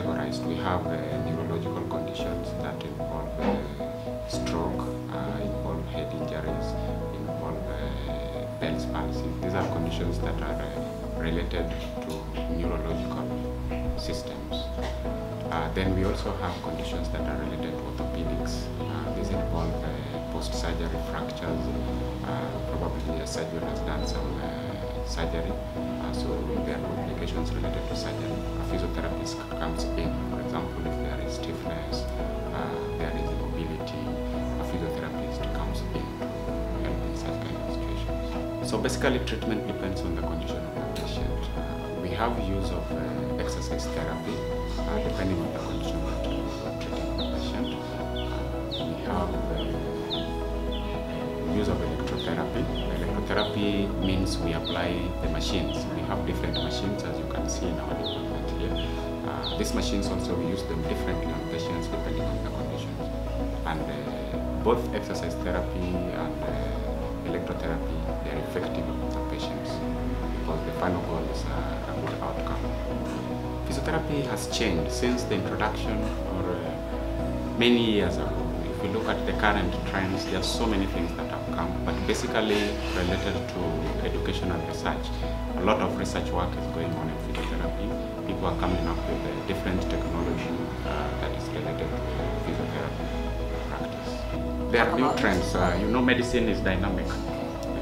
categorized. We have neurological conditions that involve stroke, involve head injuries, involve Bell's palsy. These are conditions that are related to neurological systems. Then we also have conditions that are related to orthopedics. These involve post-surgery fractures. Probably a surgeon has done some surgery, so there are complications related to surgery. A physiotherapist comes in, for example, if there is stiffness, there is immobility, a physiotherapist comes in to help in such kind of situations. So basically treatment depends on the condition of the patient. We have use of exercise therapy, depending on the condition that we are treating the patient. We have use of electrotherapy. Electrotherapy means we apply the machines. We have different machines, as you can see in our department here. These machines also, we use them differently on patients depending on the conditions. And both exercise therapy and electrotherapy, they are effective on the patients because the final goal is a good outcome. Physiotherapy has changed since the introduction or many years ago. If we look at the current trends, there are so many things that have come, but basically related to education and research. A lot of research work is going on in physiotherapy. People are coming up with different technology that is related to physiotherapy practice. There are new trends. Medicine is dynamic.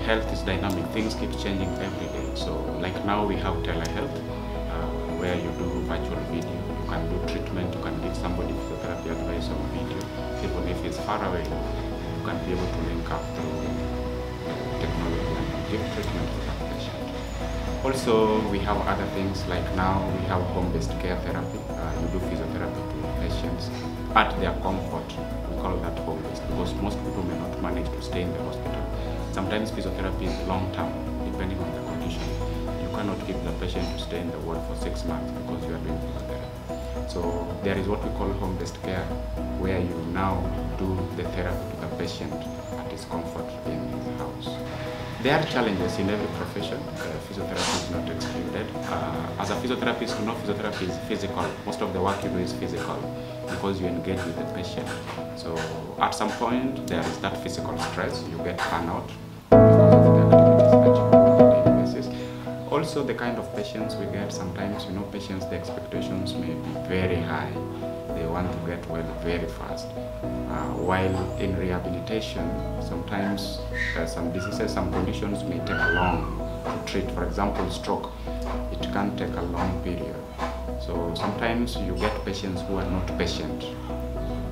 Health is dynamic. Things keep changing every day. So like now we have telehealth, where you do virtual video. You can do treatment. You can give somebody physiotherapy advice on video. Even if it's far away, you can be able to link up through technology and give treatment to that patient. Also, we have other things like now we have home-based care therapy. You do physiotherapy to patients at their comfort. We call that home-based because most people may not manage to stay in the hospital. Sometimes physiotherapy is long-term, depending on the condition. You cannot keep the patient to stay in the ward for 6 months because you are doing physiotherapy. So there is what we call home-based care, where you now do the therapy to the patient at his comfort in his house. There are challenges in every profession. Physiotherapy is not excluded. As a physiotherapist, you know physiotherapy is physical. Most of the work you do is physical because you engage with the patient. So at some point, there is that physical stress. You get burnout because of the activities that you do on a daily basis. Also, the kind of patients we get, sometimes, patients, the expectations may be very high. They want to get well very fast. While in rehabilitation, sometimes some diseases, some conditions may take long to treat. For example, stroke, it can take a long period. So sometimes you get patients who are not patient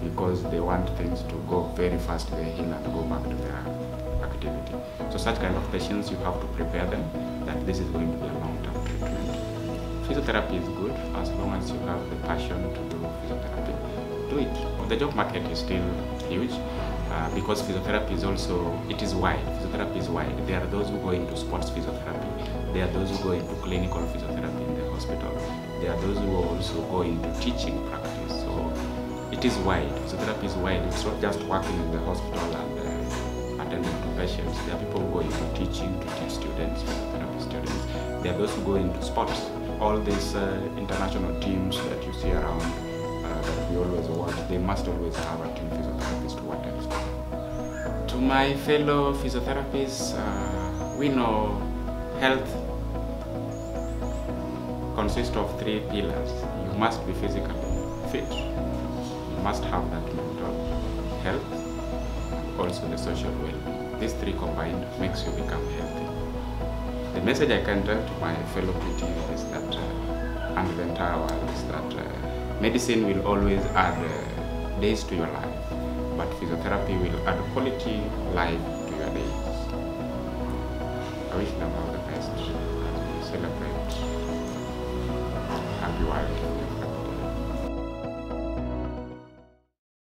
because they want things to go very fast, they heal and go back to their activity. So such kind of patients, you have to prepare them that this is going to be a long-term treatment. Physiotherapy is good as long as you have the passion to do physiotherapy. Do it. The job market is still huge because physiotherapy is also, it is wide. Physiotherapy is wide. There are those who go into sports physiotherapy. There are those who go into clinical physiotherapy in the hospital. There are those who also go into teaching practice. So it is wide. Physiotherapy is wide. It's not just working in the hospital and attending to patients. There are people who go into teaching to teach students, physiotherapy students. There are those who go into sports. All these international teams that you see around that we always watch, they must always have a team physiotherapist to attend. To my fellow physiotherapists, we know health consists of 3 pillars. You must be physically fit. You must have that mental health, and also the social well-being. These 3 combined makes you become healthy. The message I can tell to my fellow PT is that, and the entire world, is that medicine will always add days to your life, but physiotherapy will add quality life to your days. I wish them all the best as we celebrate Happy World.